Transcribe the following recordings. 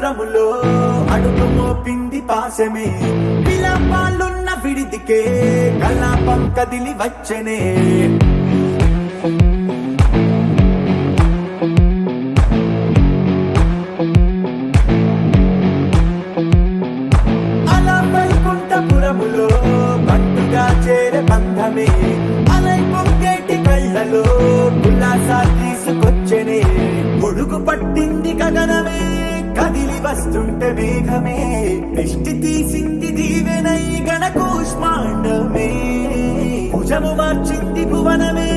వైకుంఠపురములో అడుగు మోపింది పాశమే విలాపాలున్న విడిదికే కలాపం కదిలి వచ్చనే అలా వైకుంఠపురములో బంటుగా చేరే బంధమే అలై పొంగేటి కళ్ళలో ఉల్లాసా తీసుకొచ్చనే పొడుగు పట్టింది గగనమే కదిలి వస్తుంటే మేఘమే దృష్టి తీసింది దీవెనై గణకూష్మాండమే భుజము మార్చింది భువనమే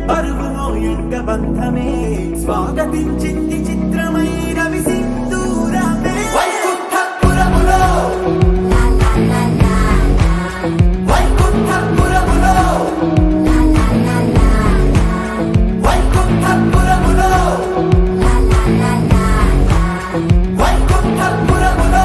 పరుగు మోయంగ బంధమే స్వాగతించింది చిత్రమై రవి సింధూరమే వైకుంఠపురములో వైకుంఠపురములో వైకుంఠపురములో వైకుంఠపురములో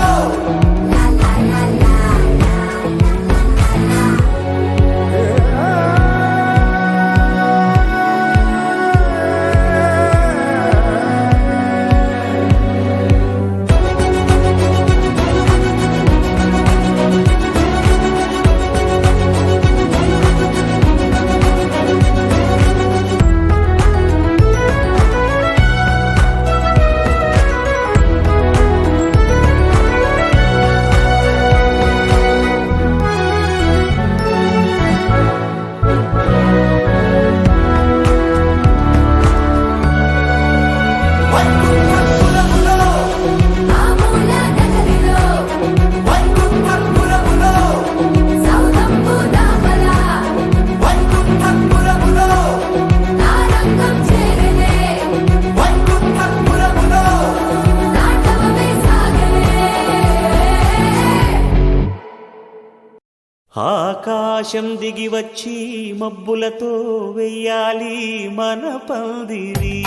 ఆకాశం దిగి వచ్చి మబ్బులతో వెయ్యాలి మన పందిరి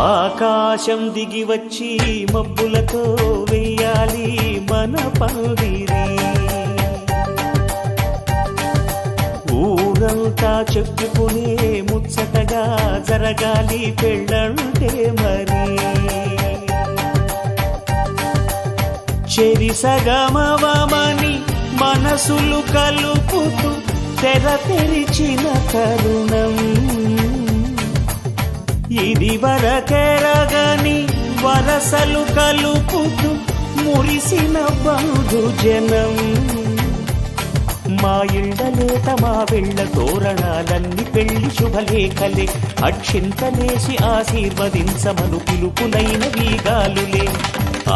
ఆకాశం దిగి వచ్చి మబ్బులతో వెయ్యాలి మన పందిరి ఊరంతా చెప్పుకునే ముచ్చటగా జరగాలి పెళ్ళంటే మరి చెరిసగమవమని మనసులు కలుపుతూ తెర తెరిచిన తరుణం ఇది వరకెరగని వరసలు కలుపుతూ మురిసిన బంధుజనం మా ఇళ్ళలేత మా వెళ్ళ తోరణాలన్నీ పెళ్లి శుభలేఖలే అక్షింతలేసి ఆశీర్వదించమను పిలుపులైన వీగాలులే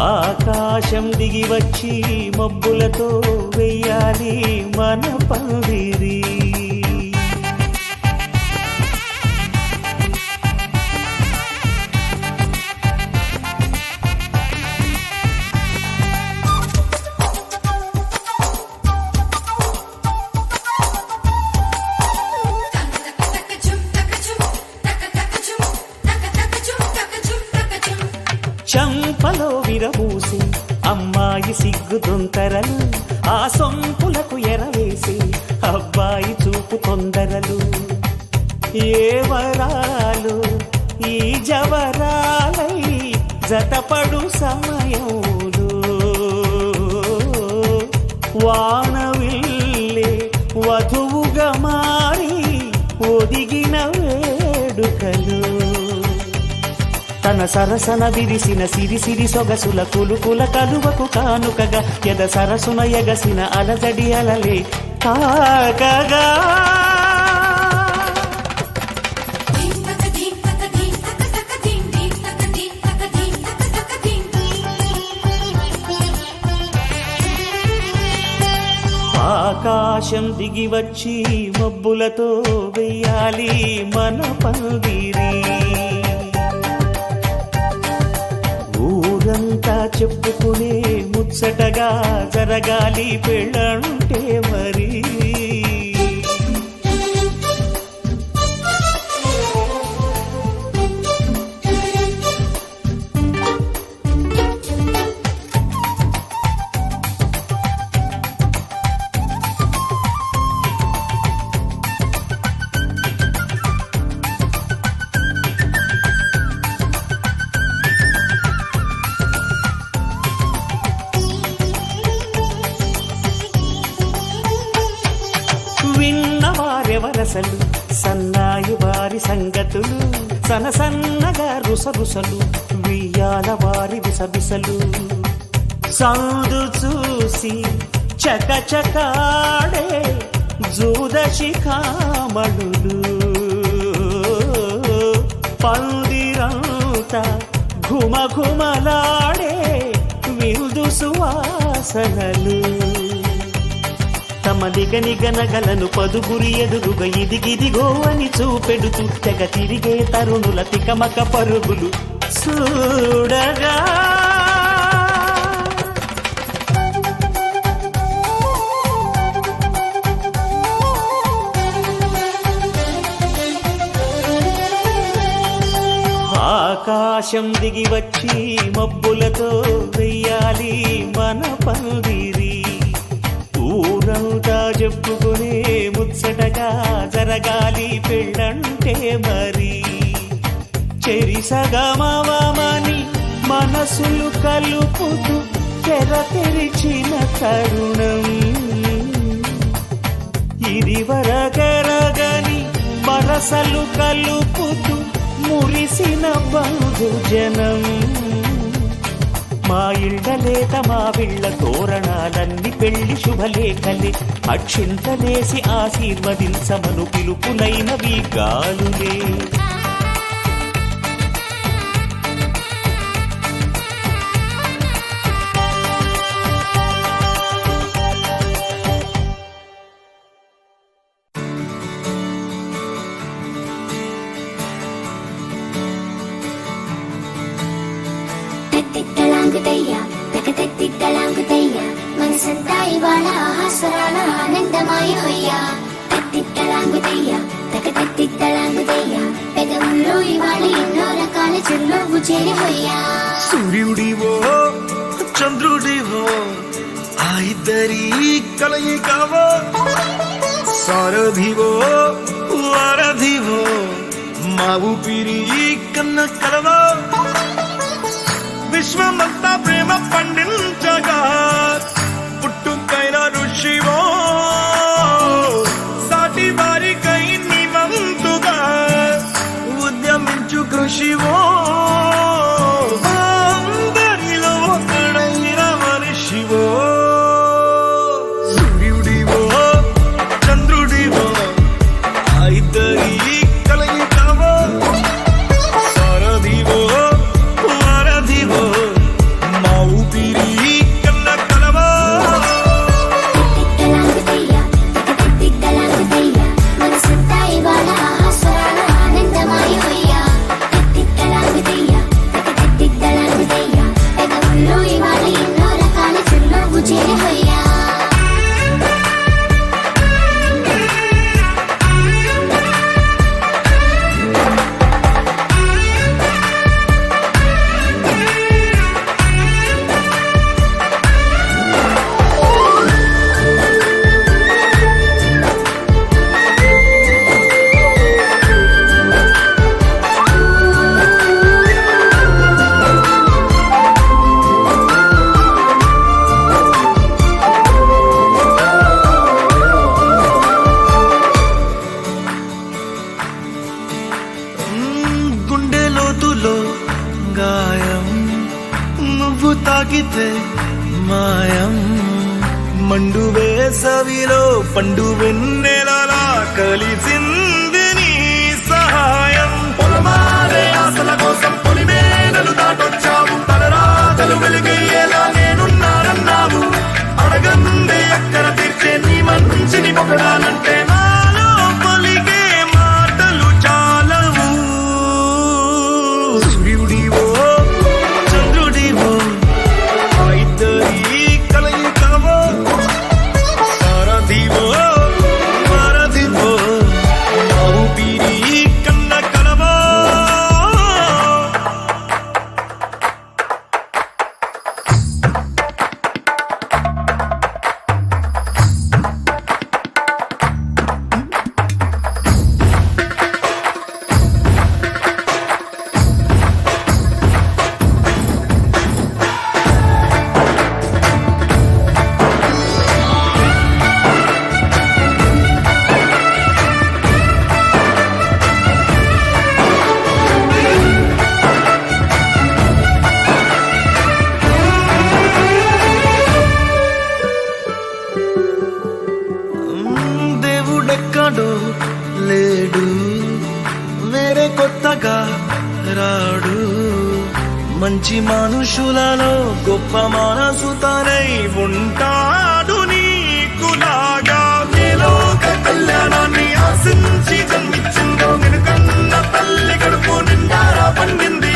ఆకాశం దిగి వచ్చి మబ్బులతో వెయ్యాలి మన పందిరి చంపలో విరబూసి అమ్మాయి సిగ్గుదొంతరలు ఆ సొంపులకు ఎరవేసి అబ్బాయి చూపు తొందరలు ఏ వరాలు ఈ జవరాలై జతపడు సమయంలో వానవిల్లే వధువుగా మారి ఒదిగిన వేడుకలు తన సరసన విరిసిన సిరిసిరి సొగసుల కులుకుల కలువకు కానుకగా ఎద సరసున ఎగసిన అలజడి అలలే కాకగా ఆకాశం దిగి వచ్చి మబ్బులతో వెయ్యాలి మన పందిరి ఊరంతా చెప్పుకునే ముచ్చటగా జరగాలి పెళ్ళంటే మరి వరసలు సన్నాయి వారి సంగతులు సనసన్నగా రుసరుసలు వియ్యాల వారి విసవిసలు సందు చూసి చకచకాడే జూదశిఖామణులు పందిరంతా ఘుమఘుమలాడే విందు సువాసనలు తమ నిగనిగనగలను పదుగురి ఎదురుగా ఇదిగిదిగో అని చూపెడుతూ తెగ తిరిగే తరుణుల తికమక పరుగులు చూడగా ఆకాశం దిగి వచ్చి మబ్బులతో వెయ్యాలి మన పందిరి ఊరంతా చెప్పుకునే ముచ్చటగా జరగాలి పెళ్ళంటే మరి చెరిసగమని మనసులు కలుపుతూ తెర తెరిచిన తరుణం ఇది వరగరగని వరసలు కలుపుతూ మురిసిన బంధుజనం మా ఇళ్ళలేత మా విళ్ళ తోరణాలన్నీ పెళ్లి శుభలేఖలే అక్షింతలేసి ఆశీర్వదించమను పిలుపులైనవి గాలులే తిట్టలాంగుతయ్యా మనసంతా ఇవాళ ఆహాస్వరాల ఆనందమాయ హొయ్యా తిట్టలాంగుతయ్యా తిట్టలాంగుతయ్యా పెదవుల్లో ఇవాళ ఎన్నో రకాల చిరునవ్వు చేరి హొయ్యా సూర్యుడివో చంద్రుడివో ఆ ఇద్దరి కలయికవో సారథివో వారధివో మా ఊపిరి కన్న కలవో విశ్వమంతా ప్రేమ పండించగా పుట్టుకైన ఋషివో సాటి వారికై నివంతుగా ఉద్యమించు కృషివో అందరిలో ఒకడైన మనిషివో సూర్యుడివో చంద్రుడివో ఆ ఇద్దరి కలయికవో సారథివో మా ఊపిరి కన్న కలవా తిట్టలాంగుతయ్యా మనసంతా ఇవాళ ఆహాస్వరాల ఆనందమాయ హొయ్యా తిట్టలాంగుతయ్యా పెదవుల్లో ఇవాళ ఎన్నో రకాల చిరునవ్వు చేరి హొయ్యా గుండె లోతులో గాయం నువ్వు తాకితే మాయం మండు వేసవిలో పండు వెన్నెలలా కలిసింది నీ సహాయం పొలమారే ఆశల కోసం పొలిమేనలు దాటొచ్చావు తలరాతలు వెలుగయ్యేలా నేనున్నానన్నావు అడగందే అక్కర తీర్చే నీ మంచిని పొగడాలంటే నాలో పలికే మాటలు చాలవు సూర్యుడివో చంద్రుడివో ఆ ఇద్దరి కలయికవో సారథివో వారధివో చేస్తే కొత్తగా రాడు, మంచి మనుషులలో గొప్ప మనసు తనై ఉంటాడు. నీకులాగా మేలోక కళ్యాణాన్ని ఆశించి జన్మించిందో నిన్నుకన్న తల్లి కడుపు నిండారా పండింది.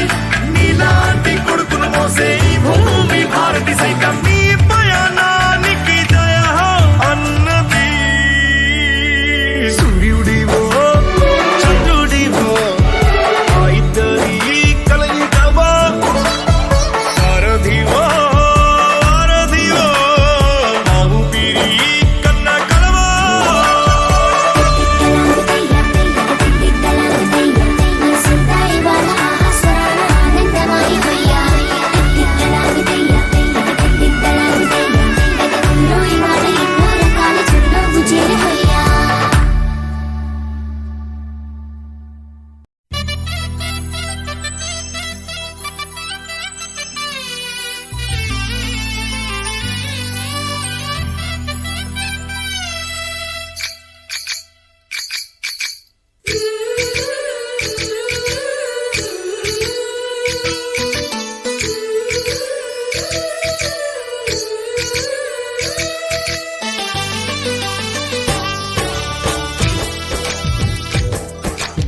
నీలాంటి కొడుకును మోసే ఈ భూమి భారతి సైతం నీ పయనానికి జయ అన్నది. సూర్యుడివో చంద్రుడివో ఆ ఇద్దరి కలయికవో, సారథివో వారధివో ఆ ఊపిరి కన్న కలవో.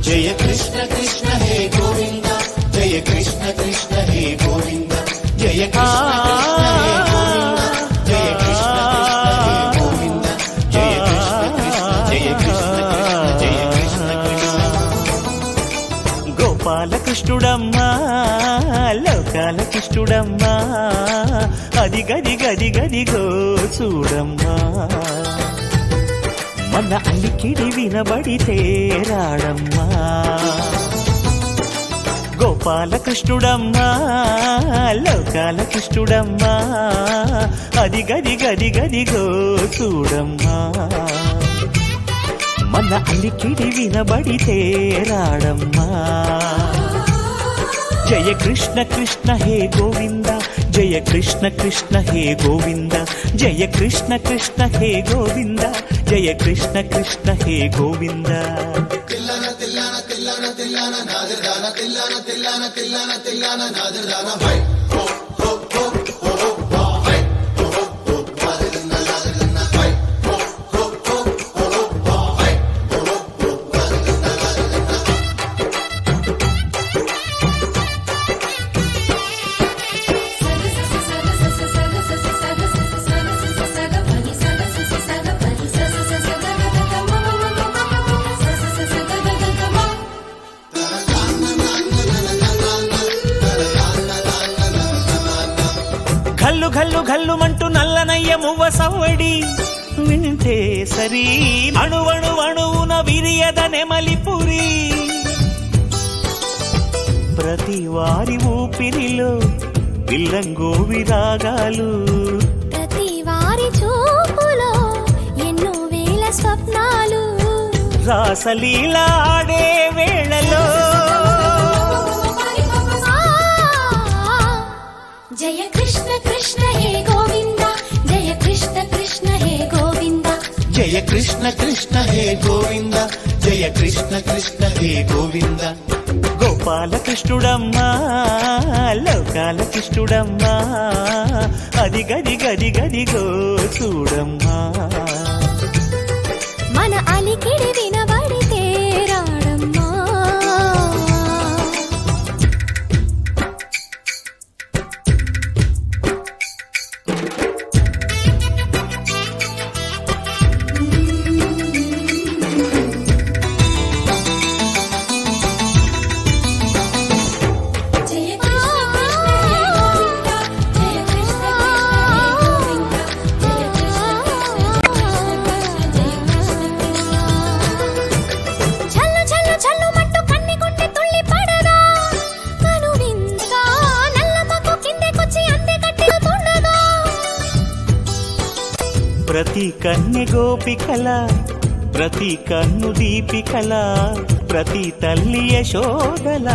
జయ కృష్ణ కృష్ణ హే గోవింద, జయ కృష్ణ కృష్ణ హే గోవింద, జయ కృష్ణ కృష్ణ హే గోవింద, జయ కృష్ణ కృష్ణ హే గోవింద, జయ కృష్ణ కృష్ణ జయ కృష్ణ కృష్ణ జయ కృష్ణ కృష్ణ. గోపాలకృష్ణుడమ్మా లోకాల కృష్ణుడమ్మా, అది గది గది గదిగో చూడమ్మా. మన అలికిడి వినబడితే రాడమ్మా. గోపాలకృష్ణుడమ్మా లోకాల కృష్ణుడమ్మా, అది గది గది గదిగో చూడమ్మా. మన అలికిడి వినబడితే రాడమ్మా. జయ కృష్ణ కృష్ణ హే గోవింద, జయ కృష్ణ కృష్ణ హే గోవింద, జయ కృష్ణ కృష్ణ హే గోవింద, జయ కృష్ణ కృష్ణ హే గోవింద. ఘల్లు ఘల్లు ఘల్లుమంటూ నల్లనయ్య మువ్వ సవ్వడి వింటే సరి, అణువణు అణువున విరియద నెమలిపురి. ప్రతి వారి ఊపిరిలో పిల్లంగో విరాగాలు, ప్రతి వారి చూపులో ఎన్నో వేల స్వప్నాలు. రాసలీల ఆడే వేళలో జయ కృష్ణ కృష్ణ హే గోవింద, జయ కృష్ణ కృష్ణ హే గోవింద, జయ కృష్ణ కృష్ణ హే గోవింద, జయ కృష్ణ కృష్ణ హే గోవింద. గోపాలకృష్ణుడమ్మా లోకాల కృష్ణుడమ్మా, అది గది గది గదిగో చూడమ్మా. మన అలికిడి వినబడితే రాడమ్మా. ప్రతి కన్నె గోపికల, ప్రతి కన్ను దీపికల, ప్రతి తల్లి యశోదల,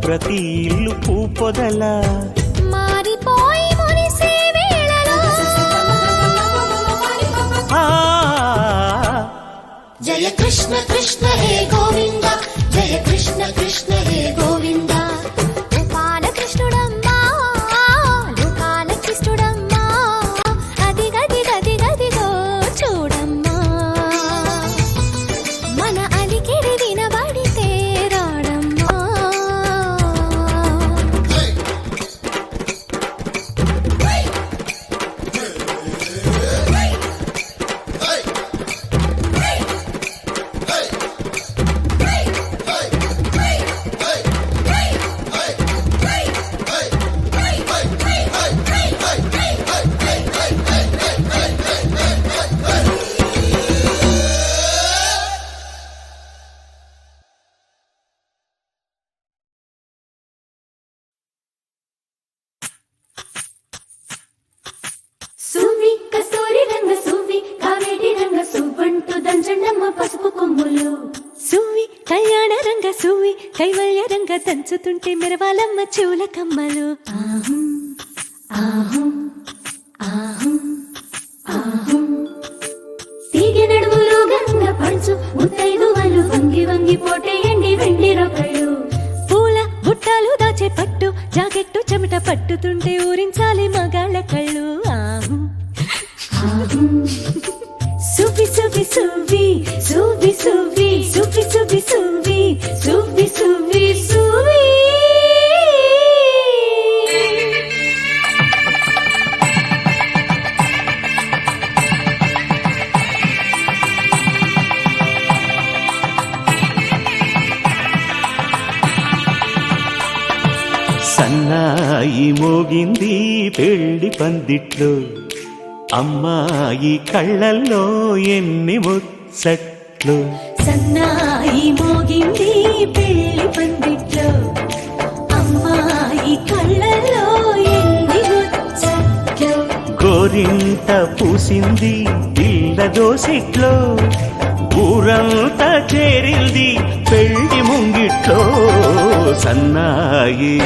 ప్రతి ఇల్లు పూపొదల. మారిపోయి మురిసే వేళలో ఆ జయ కృష్ణ కృష్ణ హే గోవింద, జయ జయ కృష్ణ కృష్ణ హే గోవింద గోపాల కృష్ణుడమ్మా లోకాల కృష్ణుడమ్మా అది గది గది గదిగో చూడమ్మా మన అలికిడి వినబడితే రాడమ్మా సువ్వి కస్తూరి రంగ సువ్వి కావేటి రంగ సువ్వంటూ దంచండమ్మ పసుపు కొమ్ములు సువ్వి కళ్యాణ రంగ సువ్వి కైవల్య రంగ దంచుతుంటే మెరవాలమ్మ చెవుల కమ్మలు ఆహం ఆహం ఆహం ఆహం తీగ నడుములు గంగ పంచు ముత్తైదువలు వంగి వంగి పోటేయండి వెండి రొకళ్ళు పూల బుట్టాలు దాచే పట్టు జాకెట్టు చెమట పట్టుతుంటే ఊరించాలి మగాళ్ళ కళ్ళు ఆహం ఆహం సువ్వి సువ్వి సువ్వి సువ్వి సువ్వి సువ్వి సువ్వి సువ్వి సువ్వి సువ్వి సువ్వి సన్నాయి మోగింది పెళ్లి పందిట్లో అమ్మాయి కళ్ళల్లో ఎన్ని ముచ్చట్లు సన్నాయి మోగింది పెళ్లి పందిట్లో అమ్మాయి కళ్ళల్లో ఎన్ని ముచ్చట్లు గోరింట పూసింది పిల్ల దోసిట్లో ఊరంతా చేరింది పెళ్లి ముంగిట్లో సన్నాయి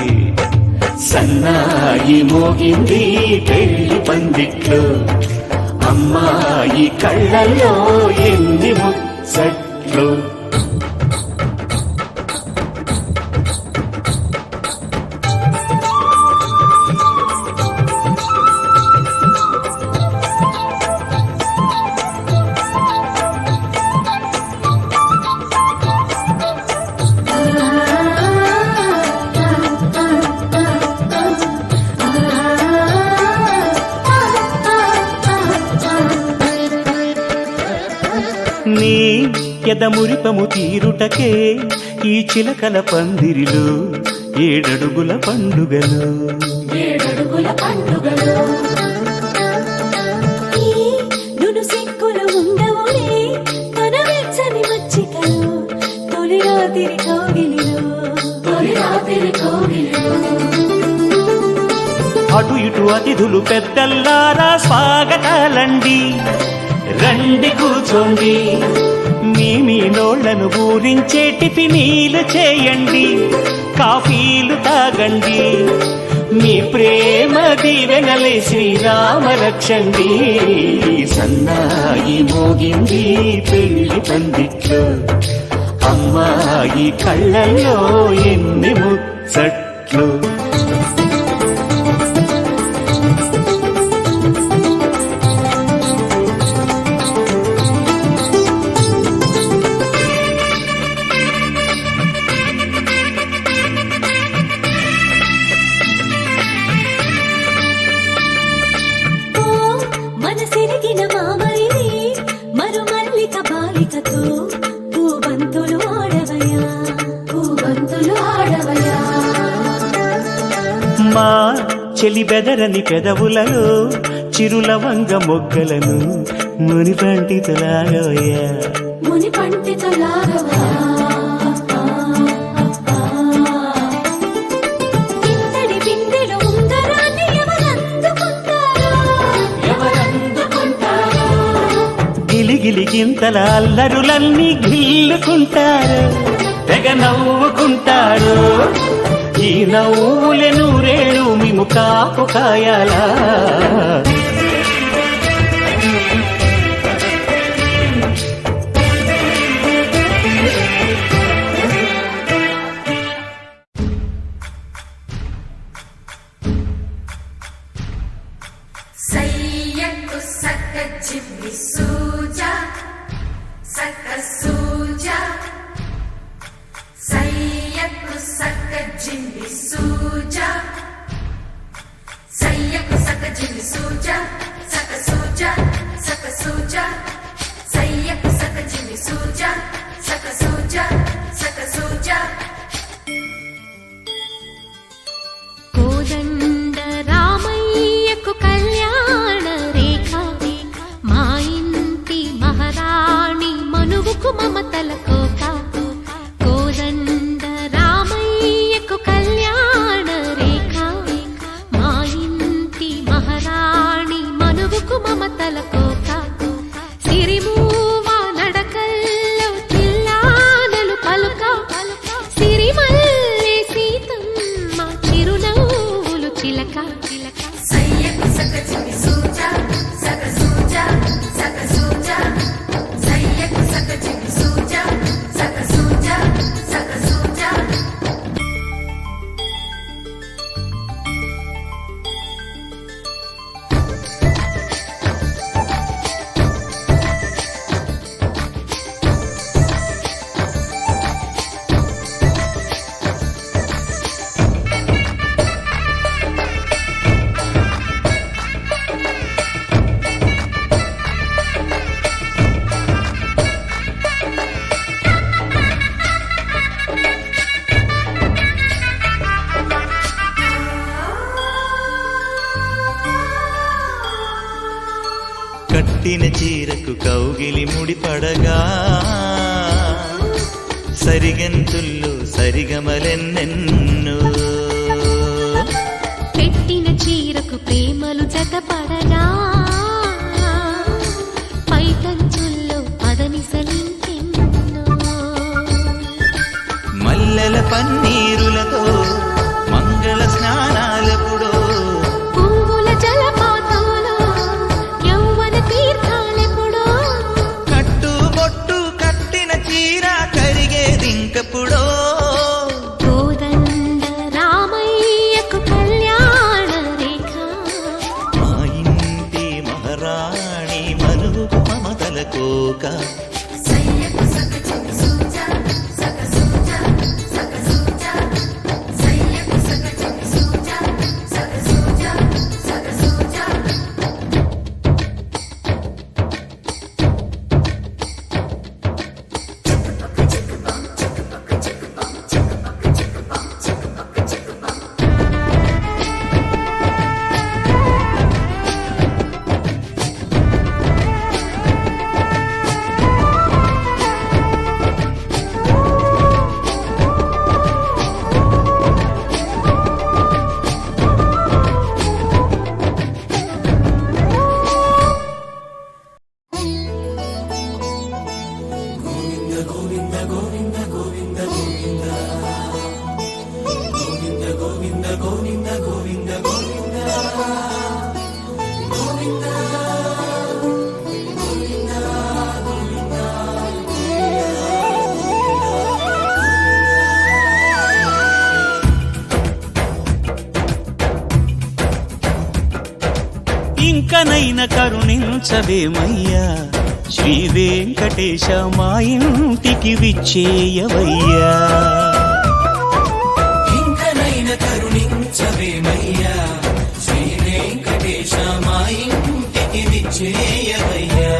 సన్నాయి మోగింది పెళ్లి పందిట్లో అమ్మాయి కళ్ళల్లో ఎన్ని ముచ్చట్లు నీ ఎదమురిపము తీరుటకే ఈ చిలకల పందిరిలో ఏడడుగుల పండుగలు ఏడడుగుల పండుగలు ఈ నును సిక్కులు ఉండవులే తన వెచ్చని మచ్చికలు తొలి రాత్రి కోగిలిలో తొలి రాత్రి కోగిలిలో అటు ఇటు అతిథులు పెద్దల్లారా స్వాగతాలండి రండి కూర్చోండి మీ నోళ్లను ఊరించే టిఫినీలు చేయండి కాఫీలు తాగండి మీ ప్రేమ దీవెనలే శ్రీరామ రక్షండి సన్నాయి మోగింది పెళ్లి పందిట్లో అమ్మాయి కళ్ళల్లో ఎన్ని ముచ్చట్లు మనసిరిగిన మామరిది మరుమల్లిక బాలికతో పూబంతులు ఆడవయా పూబంతులు ఆడవయా మా చెలి బెదరని పెదవులలో చిరులవంగ మొగ్గలను మునిపంటితో లాగవయ్యా ముని పంటితో లాగవయా ఇంతడి బిందెలు ఉంగరాన్ని ఎవరందుకుంటారో గిలిగిలి గింతల అల్లరులన్నీ గిల్లుకుంటారు తెగ నవ్వుకుంటారు ఈ నవ్వులే నూరేళ్ళు మేము కాపు కాయాలా చికి సూజా సక సూజా సక సూజా సయ్యకు సక చికి సూజా సక సూజా సక సూజా కట్టిన చీరకు కౌగిలి ముడిపడగా సరిగంతుల్లో సరిగమలెన్నెన్నో పెట్టిన చీరకు ప్రేమలు జతపడగా పైటంచుల్లో పదనిసలింకెన్నో మల్లెల పన్నీరులతో మంగళ స్నానాలెప్పుడో పువ్వుల జలపాతంలో యౌవన తీర్థాలెప్పుడో కట్టుబొట్టు కట్టిన చీర కరిగేదింకప్పుడో కోదండ రామయ్యకు కళ్యాణ రేఖ మా ఇంటి మహారాణి మనువు మమతల కోక సయ్యకు సక చికి సూజా సక సూజా సక సూజా సయ్యకు సక చికి సూజా సక సూజా సక సూజా ఇంకనైన కరుణించవేమయ్యా శ్రీ వెంకటేశ మా ఇంటికి విచ్చేయవయ్యా ఇంకనైన కరుణించవేమయ్యా శ్రీ వెంకటేశ మా ఇంటికి విచ్చేయవయ్యా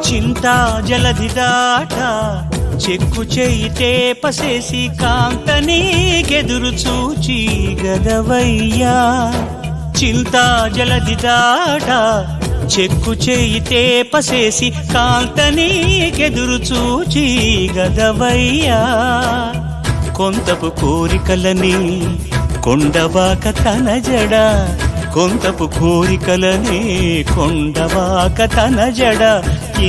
చింతా జలధి దాట చెక్కు చేయితే పసేసి కాంతనీకెదురు చూచి గదవయ్యా చింతా జలధి దాట చెక్కు చేయితే పసేసి కాంతనీకెదురు చూచి గదవయ్యా కొంతపు కోరికలని కొండవాక తన జడ కొంతపు కోరికలనే కొండవాక తన జడ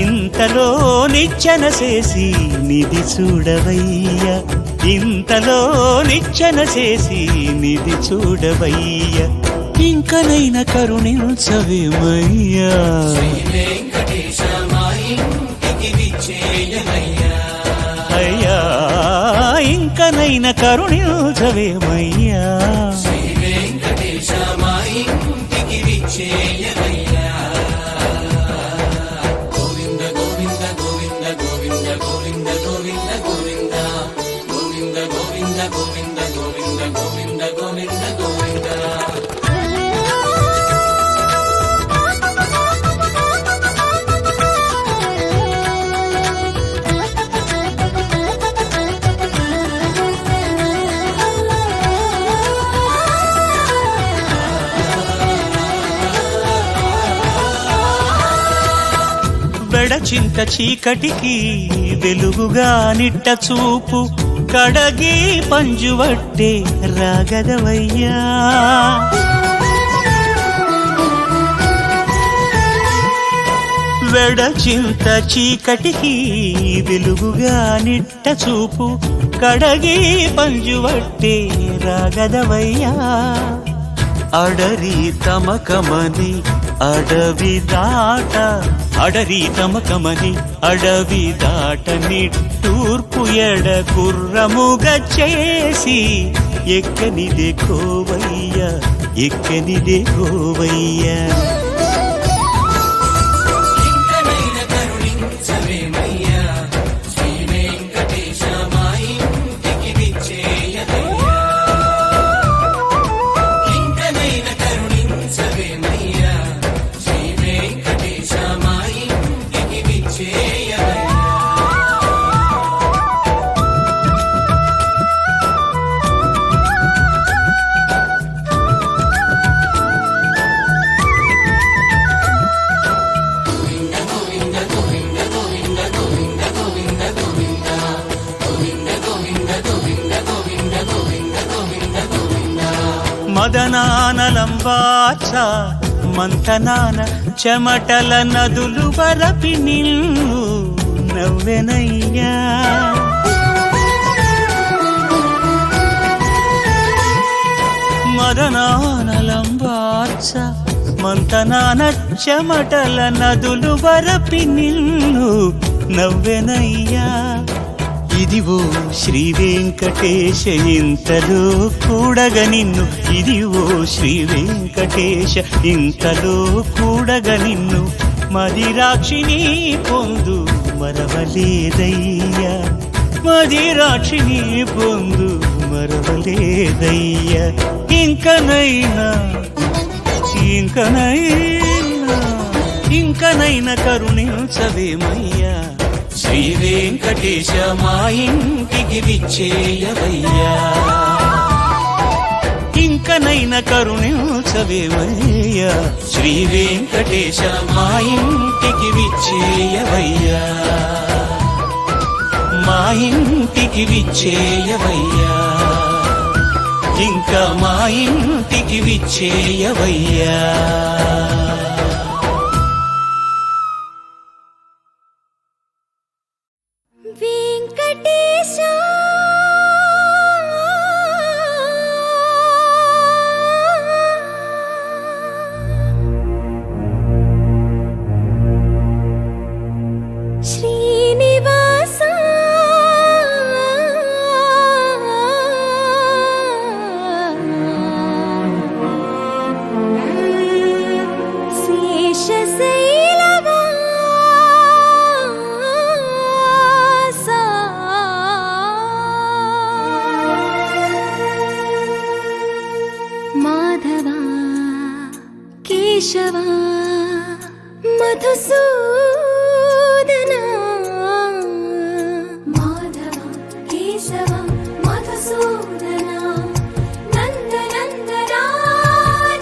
ఇంతలో నిచ్చెన చేసి నిధి చూడవయ్యా ఇంతలో నిచ్చెన చేసి నిధి చూడవయ్యా ఇంకనైన కరుణించవేమయ్యా వెంకటేశ మా ఇంటికి విచ్చేయవయ్యా అయ్యా ఇంకనైన కరుణించవేమయ్యా వెంకటేశ మా ఇంటికి విచ్చేయవయ్యా గోవింద గోవింద గోవింద గోవింద గోవింద గోవింద గోవింద గోవింద గోవింద గోవింద గోవింద గోవింద గోవింద గోవింద వెడచింత చీకటికి వెలుగుగా నిట్ట చూపు కడగి పంజువట్టే రాగదవయ్యా. వెడచింత చీకటికి వెలుగుగా నిట్ట చూపు కడగి పంజువట్టే రాగదవయ్యా. అడరి తమకమని అడవి దాట అడరి తమకమని అడవి దాట నిట్టూర్పు ఎడ కుర్రముగా చేసి ఎక్కనిదే కోవయ్య ఎక్కనిదే కోవయ్య. మదనానలంబాచ మంతనాన చెమటల నదులు వరపి నిన్ను నవ్వెనయ్యా. మదనానలంబాచ మంతనాన చెమటల నదులు వరపి నిన్ను నవ్వెనయ్యా. ఇదివో శ్రీ వెంకటేశ ఇంతలో కూడగ నిన్ను ఇదివో శ్రీ వెంకటేశ ఇంతలో కూడగ నిన్ను మదిరాక్షిని పొందు మరవలేదయ్యా. మదిరాక్షిని పొందు మరవలేదయ్యా. ఇంకనైనా ఇంకనైనా ఇంకనైనా కరుణించవేమయ్యా. శ్రీ వెంకటేశ మా ఇంటికి విచ్చేయవయ్యా. ఇంకనైనా కరుణించవేమయ్యా. శ్రీ వెంకటేశ మా ఇంటికి విచ్చేయవయ్యా. మా ఇంటికి విచ్చేయవయ్యా. ఇంకా మా ఇంటికి విచ్చేయవయ్యా. వెంకటేశ శ్రీనివాస మాధవ కేశవ మధుసూదన మాధవ కేశవ మధుసూదన నందనందన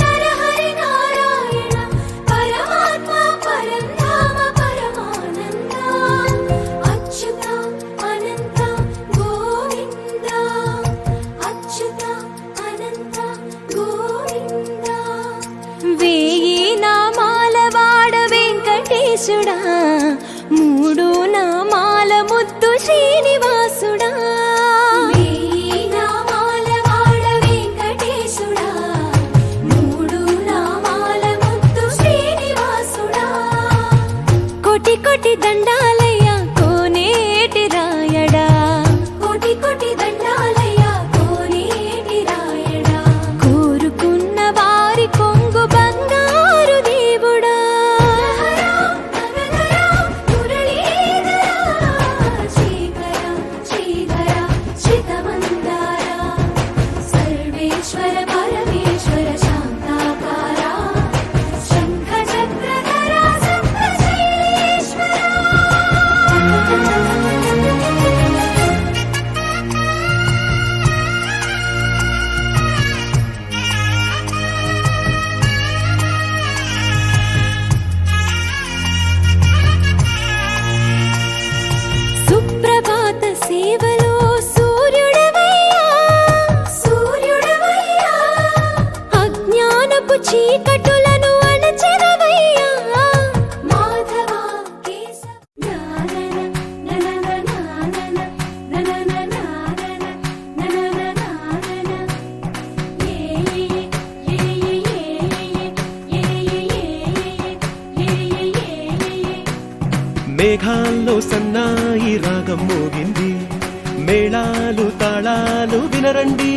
నరహరి నారాయణ పరమాత్మ పరంధామ పరమానంద అచ్యుత అనంత గోవింద అచ్యుత అనంత గోవింద. వేయి నామాల వాడ వెంకటేశుడా మూడు నామాల ముద్దు శ్రీనివాసుడా. వేయి నామాల వాడ వెంకటేశుడా మూడు నామాల ముద్దు శ్రీనివాసుడా. కోటి కోటి దండాలయ్యా కోనేటి రాయడా. కోటి కోటి దండాలయ్యా కోనేటి రాయడా. కోరుకున్న వారి కొంగు బంగారు దేవుడా. మురళీధర శ్రీకర మేఘాల్లో సన్నాయి రాగం మోగింది, మేళాలు తాళాలు వినరండి,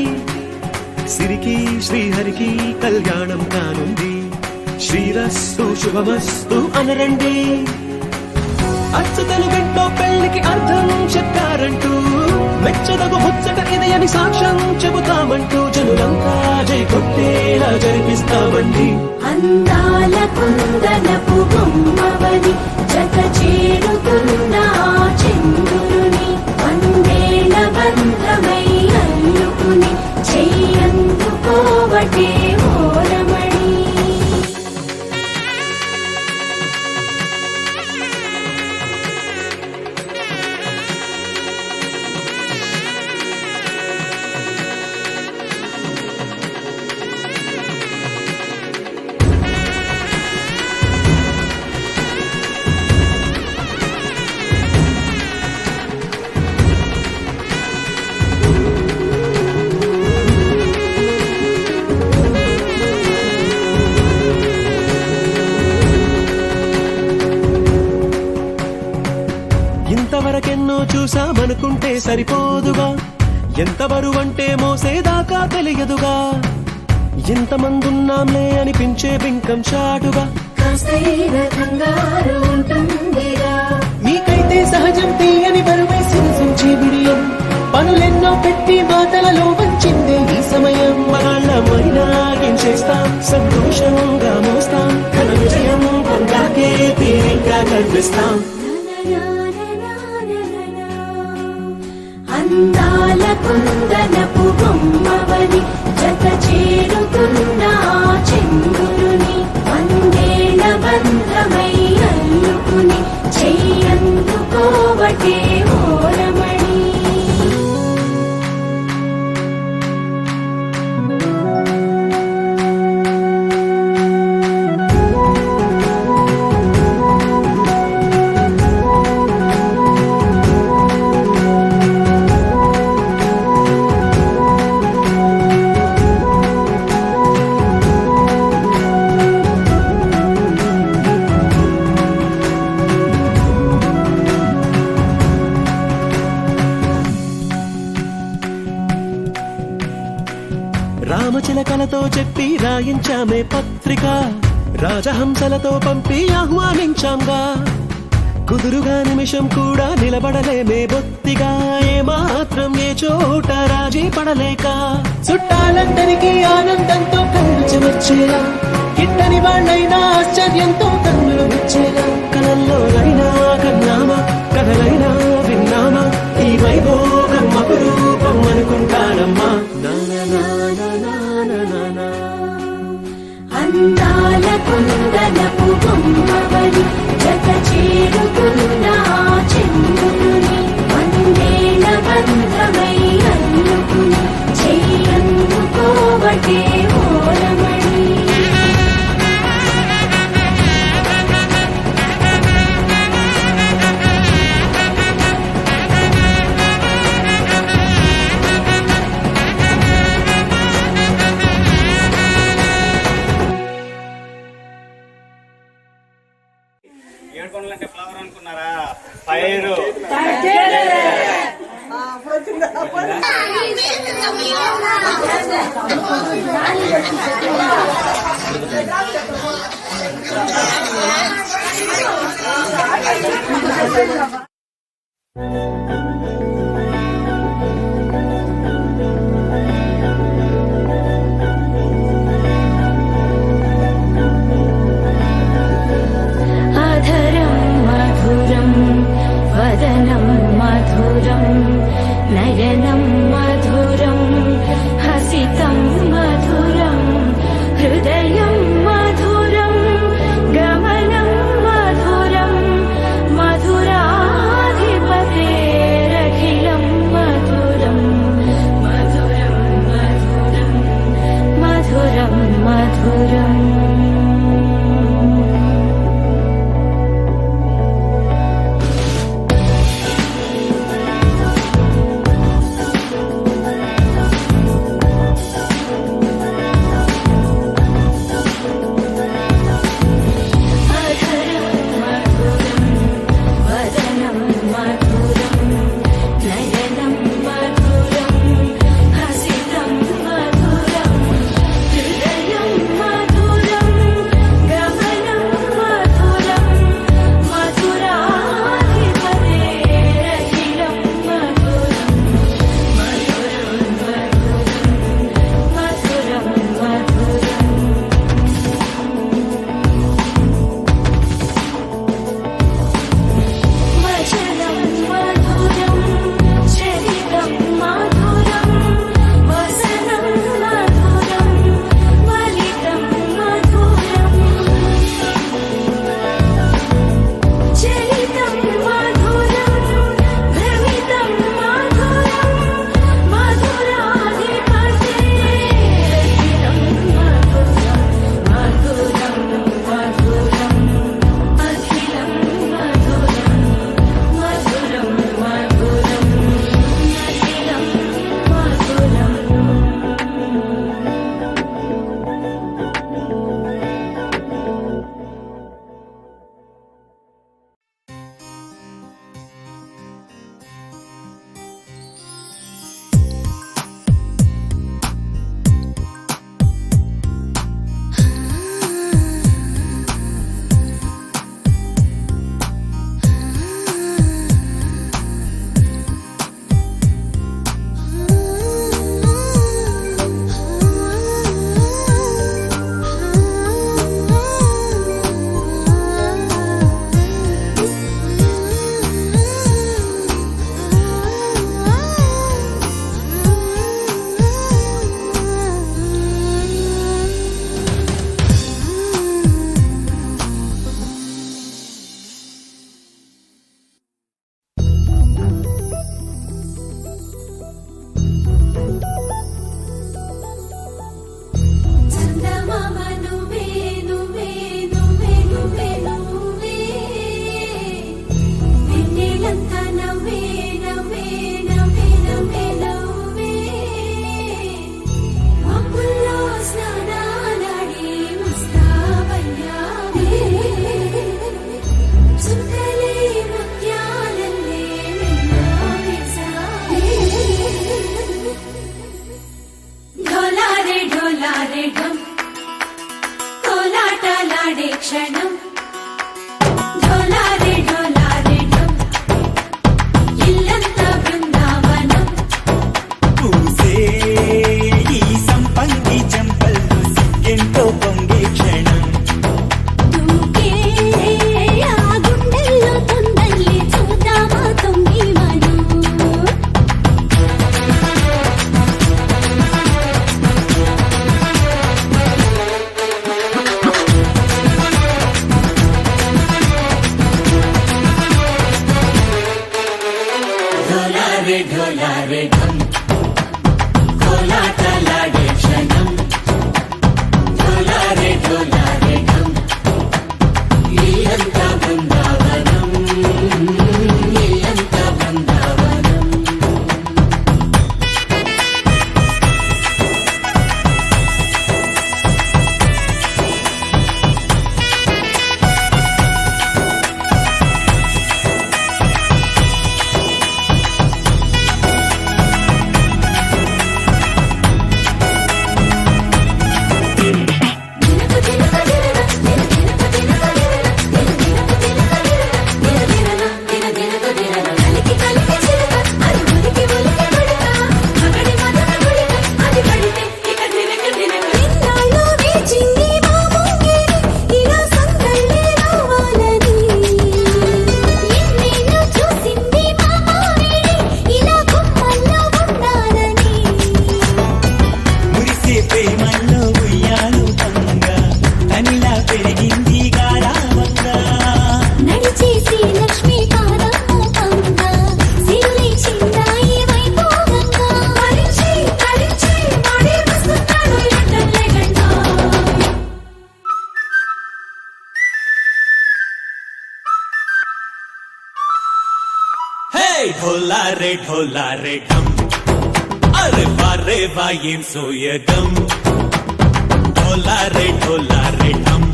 సిరికి శ్రీహరికి కళ్యాణం కానుంది, శ్రీరస్తు శుభమస్తు అనరండి. అచ్చు తెలుగింట్లో పెళ్లికి అర్థం చెప్పారంటూ, మెచ్చదగు ముచ్చట ఇది అని సాక్ష్యం చెబుతామంటూ, జనులంతా జై కొట్టేలా జరిపిస్తామండి. అందాల కుందనపు బొమ్మవని జత చేరుకున్న ఆ చంద్రుని, వందేళ్ల బంధమై అల్లుకుని చెయ్యందుకోవటే ఓరమణి. ఇంతవరకెన్నో చూసామనుకుంటే సరిపోదుగా, ఎంత బరువంటే మోసేదాకా తెలియదుగా, ఎంతమందున్నాంలే అనిపించే బింకం చాటుగా. కాస్తైన కంగారు ఉంటుందిరా, మీకైతే సహజం తీయని బరువై సిరిసించే బిడియం, పనులెన్నో పెట్టి మాటలలో వంచిందే ఈ సమయం. మనాళ్ళమైనా ఏం చేస్తాం, సంతోషంగా మోస్తాం, ఘన విజయం పొందాకే తీరిగ్గా కనిపిస్తాం. అందాల కుందనపు బొమ్మవని జత చేరుకున్న ఆ చంద్రుని, వందేళ్ల బంధమై అల్లుకుని చెయ్యందుకోవటే ఓరమణి. రామచిలకలతో చెప్పి రాయించామే పత్రిక, రాజహంసలతో పంపి ఆహ్వానించాంగా, కుదురుగా నిమిషం కూడా నిలబడలేమే బొత్తిగా, ఏ మాత్రం ఏ చోట రాజీ పడలేక, చుట్టాలందరికీ ఆనందంతో కళ్ళు చెమర్చేలా, గిట్టని వాళ్ళైనా ఆశ్చర్యంతో కన్నులు వచ్చేలా, కలల్లోనైనా కన్నామా కథలైనా విన్నామా, ఈ వైభోగం అపురూపం అనుకుంటానమ్మా. అందాల కుందనపు బొమ్మవని జత చేరుకున్న ఆ చంద్రుని, వందేళ్ల బంధమై అల్లుకుని చెయ్యందుకోవటే ఓరమణి. ఏడుకొండలంటే ఫ్లవర్ అనుకున్నారా? పైరు అధరం మధురం వదనం మధురం నయనం మధురం హసితం మధురం హృదయం మధురం క్షణం ఢోలారే ఢోలారే ఢమ్ ఇల్లంతా బృందావనం పూసే ఈ సంపంగి చెంపల్లో సిగ్గెంతో పొంగే క్షణం దూకే ఆ గుండెల్లో తొందల్లి చూద్దామా తొంగి మనం ఢోలారే ఢోలారే ఢమ్ కోలాటలాడే క్షణం ఢోలారే ఢోలారే ఢమ్ ఇల్లంతా బృందావనం ఇల్లంతా బృందావనం మురిసే ప్రేమల్లో ఉయ్యాలు పంగా తనిలా పెరిగింది గారావంగా నడిచేసి లక్ష్మీ పాదము పంగా సిల్లి చిందాయి వైభోగంగా పరిచి పరిచి మాడి వస్తున్నాడు ఎట్టలే గంట హే ఢోలారే ఢోలారే ఢమ్ అరే వారే వాయేం సోయగం ఢోలారే ఢోలారే ఢమ్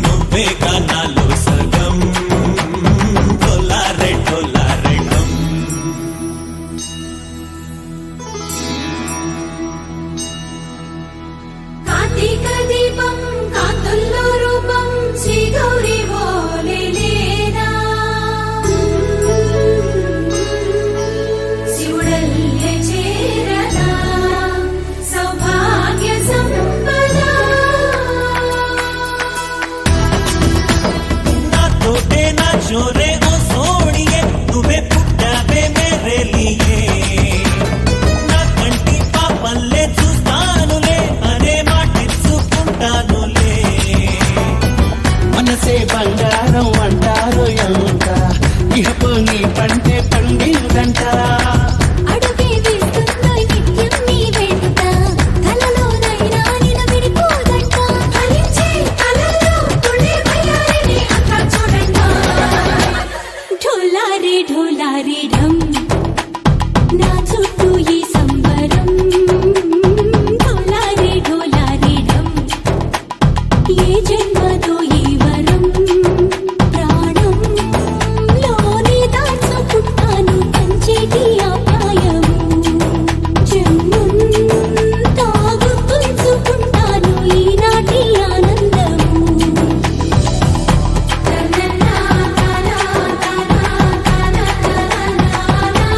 నువ్వే గానాలో సగం ఢోలారే ఢోలారే ఢమ్ కార్తీక దీపం కాంతుల్లో రూపం శ్రీ గౌరీ ఓలేనా శివుడల్లే చేరదా సౌభాగ్య సంపద నాతోటే నా చోరే ఓ సోణియే నువ్వే పుట్టావే మేరే లియే నా కంటి పాపల్లే చూస్తానులే అనే మాటిచ్చుకుంటానులే మనసే బంగారం అంటారు ఎంత ఇహపు నీ పంటే పండిందంట అడుగే వేస్తుందో నిత్యం నీ వెంట కలలోనైనా నిన విడిపోదంట ఫలించే కలల్లో తుళ్ళే వయ్యారిని అంతా చూడంట ఢోలారే ఢోలారే ఢమ్ నా చుట్టూ ఈ సంబరం ఢోలారే ఢోలారే ఢమ్ ఏ జన్మదో ఈ వరం ప్రాణం లోనే దాచుకుంటాను కంచేటి ఆప్యాయము జన్మంతా గుర్తుంచుకుంటాను ఈనాటి ఆనందము తననా తనా తనా తనా తనా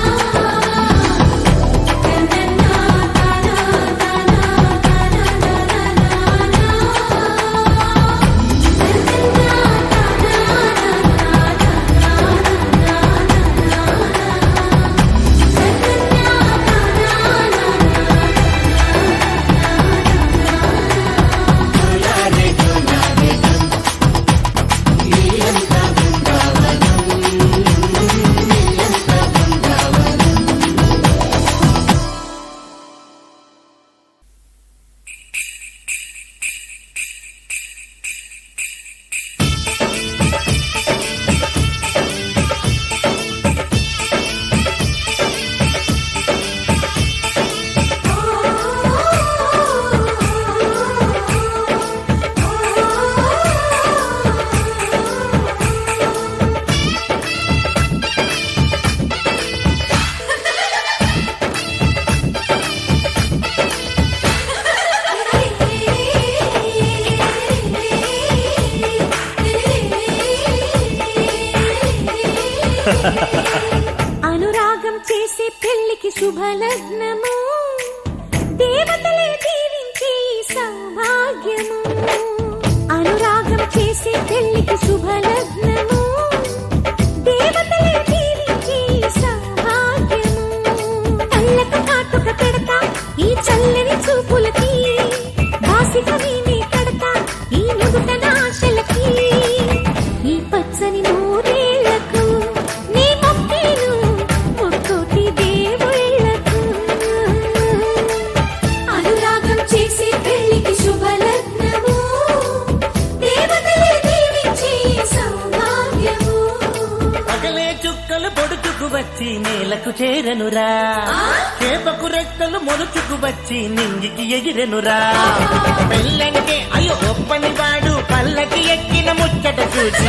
అనురాగం చేసే పెళ్లికి శుభలగ్నము దేవతలే దీవించే సౌభాగ్యము అనురాగం చేసే పెళ్లికి శుభలగ్నము దేవతలే దీవించే సౌభాగ్యము కళ్ళకు కాటుక పెడతా ఈ చల్లని చూపులకి బాసిక నేనే కడతా ఈ నుదుటన ఆశలకి ఈ పచ్చని నూరేళ్లకు నీ మొక్కేను ముక్కోటి దేవుళ్లకు అనురాగం చేసే పెళ్లికి శుభలగ్నము దేవతలే దీవించే సౌభాగ్యము పగలే చుక్కలు పొడుచుకు వచ్చి నేలకు చేరనురా చేపకు రెక్కలు మొలుచుకు వచ్చి నింగికి ఎగిరెనురా పెళ్ళంటే అయ్యో ఒప్పని వాడు పల్లకి ఎక్కిన ముచ్చట చూసి